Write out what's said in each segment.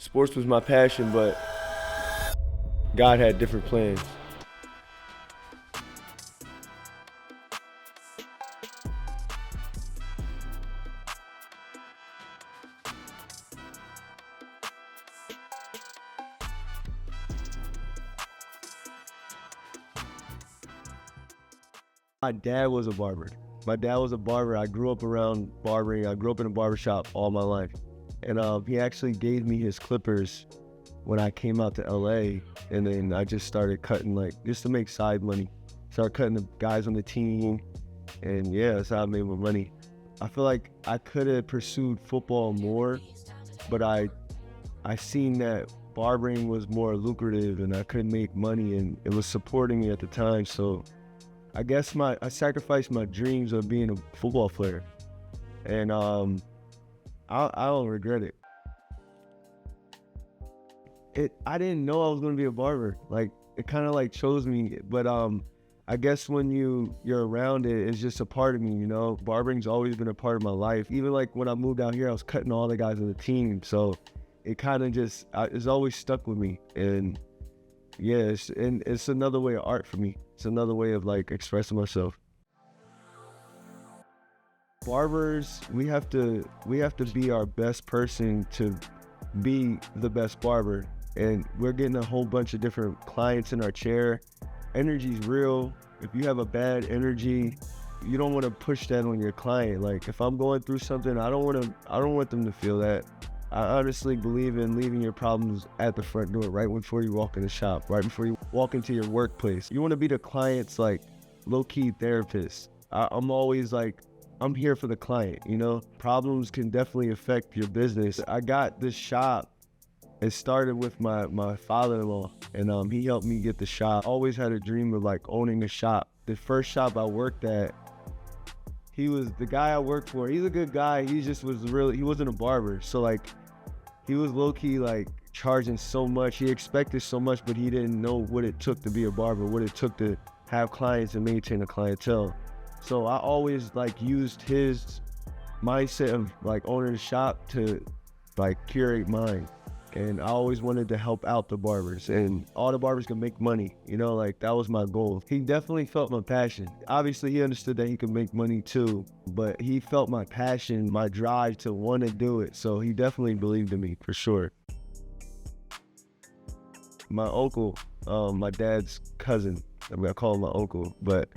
Sports was my passion, but God had different plans. My dad was a barber. I grew up around barbering. I grew up in a barbershop all my life. And he actually gave me his clippers when I came out to LA. And then I just started cutting, just to make side money. Started cutting the guys on the team. And yeah, that's how I made my money. I feel like I could have pursued football more, but I seen that barbering was more lucrative and I could make money and it was supporting me at the time. So I guess I sacrificed my dreams of being a football player, and I don't regret it. I didn't know I was gonna be a barber. It kind of chose me, but I guess when you're around it, it's just a part of me, you know. Barbering's always been a part of my life. Even when I moved out here, I was cutting all the guys on the team, so it kind of just it's always stuck with me. And yeah, it's another way of art for me. It's another way of expressing myself. Barbers, we have to be our best person to be the best barber. And we're getting a whole bunch of different clients in our chair. Energy's real. If you have a bad energy, you don't want to push that on your client. If I'm going through something, I don't want them to feel that. I honestly believe in leaving your problems at the front door, right before you walk in the shop, right before you walk into your workplace. You want to be the client's low-key therapist. I'm always I'm here for the client, you know? Problems can definitely affect your business. I got this shop. It started with my father-in-law, and he helped me get the shop. I always had a dream of owning a shop. The first shop I worked at, he was the guy I worked for. He's a good guy. He just he wasn't a barber. So he was low-key charging so much. He expected so much, but he didn't know what it took to be a barber, what it took to have clients and maintain a clientele. So I always used his mindset of owning a shop to curate mine. And I always wanted to help out the barbers, and all the barbers can make money, you know, that was my goal. He definitely felt my passion. Obviously, he understood that he could make money too, but he felt my passion, my drive to want to do it. So he definitely believed in me, for sure. My uncle, my dad's cousin, I call him my uncle, but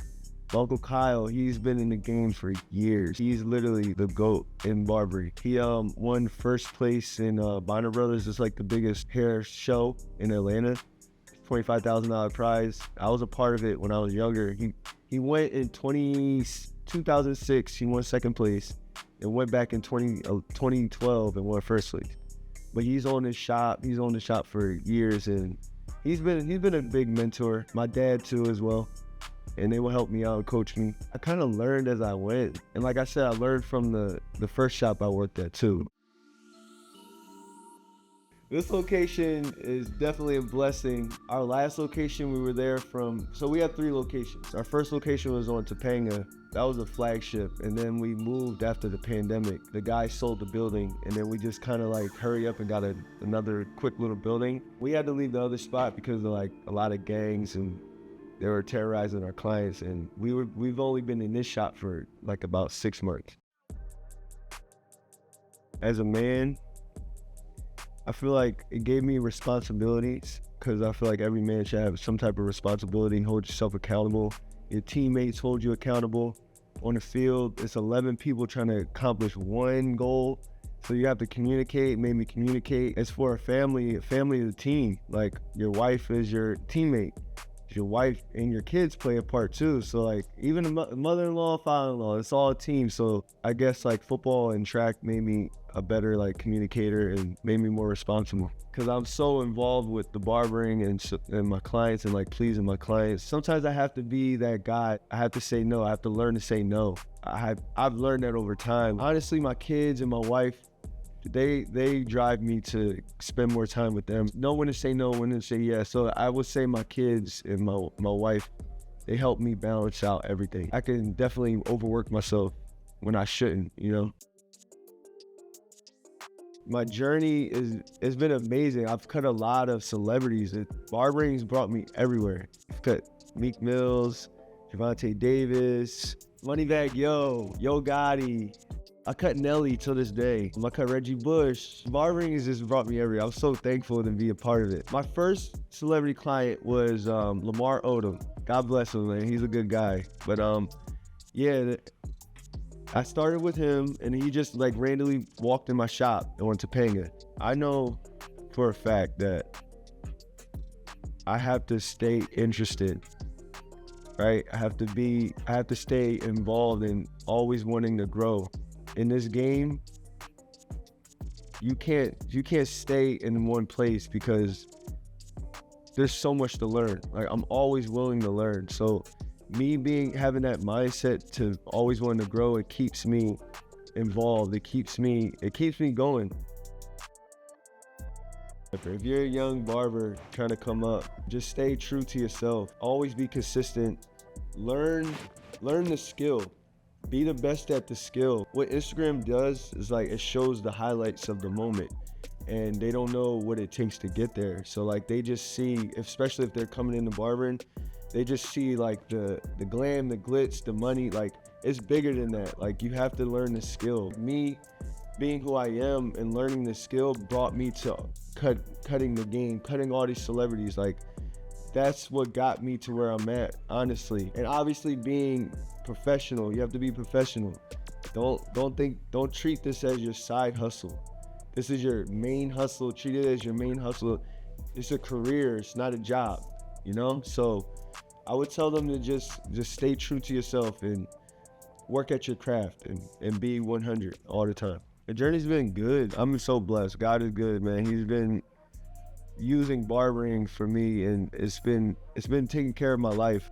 my Uncle Kyle, he's been in the game for years. He's literally the GOAT in barbering. He won first place in Bonner Brothers. It's the biggest hair show in Atlanta. $25,000 prize. I was a part of it when I was younger. He went in 2006, he won second place, and went back in 2012 and won first place. But he's owned the shop for years, and he's been a big mentor. My dad too as well. And they will help me out and coach me. I kind of learned as I went. And like I said, I learned from the first shop I worked at too. This location is definitely a blessing. Our last location we were there so we had 3 locations. Our first location was on Topanga. That was a flagship. And then we moved after the pandemic. The guy sold the building, and then we just kind of hurry up and got another quick little building. We had to leave the other spot because of a lot of gangs, and they were terrorizing our clients, and we've only been in this shop for about 6 months. As a man, I feel it gave me responsibilities, because I feel every man should have some type of responsibility and hold yourself accountable. Your teammates hold you accountable. On the field, it's 11 people trying to accomplish one goal. So you have to communicate, made me communicate. It's for a family is a team. Your wife is your teammate. Your wife and your kids play a part too. So even a mother-in-law, father-in-law, it's all a team. So I guess football and track made me a better communicator and made me more responsible, because I'm so involved with the barbering and my clients and pleasing my clients. Sometimes I have to be that guy. I have to say no. I have to learn to say no. I've learned that over time. Honestly, my kids and my wife, they drive me to spend more time with them. Know when to say no, when to say yes. So I would say my kids and my wife, they help me balance out everything. I can definitely overwork myself when I shouldn't, you know? My journey it's been amazing. I've cut a lot of celebrities. Barbering's brought me everywhere. I've cut Meek Mills, Javante Davis, Moneybag Yo Gotti. I cut Nelly till this day. I cut Reggie Bush. Barbering has just brought me everywhere. I'm so thankful to be a part of it. My first celebrity client was Lamar Odom. God bless him, man. He's a good guy. But yeah, I started with him, and he just like randomly walked in my shop in Topanga. I know for a fact that I have to stay interested, right? I have to stay involved and always wanting to grow. In this game, you can't stay in one place because there's so much to learn. Like, I'm always willing to learn. So me having that mindset to always wanting to grow, it keeps me involved. It keeps me going. If you're a young barber trying to come up, just stay true to yourself. Always be consistent. Learn the skill. Be the best at the skill. What Instagram does is like it shows the highlights of the moment, and they don't know what it takes to get there. So like they just see, especially if they're coming into barbering, they just see like the glam, the glitz, the money. Like it's bigger than that. Like you have to learn the skill. Me being who I am and learning the skill brought me to cutting the game, cutting all these celebrities. Like that's what got me to where I'm at, honestly. And obviously being professional, you have to be professional. Don't treat this as your side hustle. This is your main hustle. Treat it as your main hustle. It's a career, it's not a job, you know? So I would tell them to just stay true to yourself and work at your craft and be 100 all the time. The journey's been good. I'm so blessed. God is good, man. He's been using barbering for me, and it's been taking care of my life.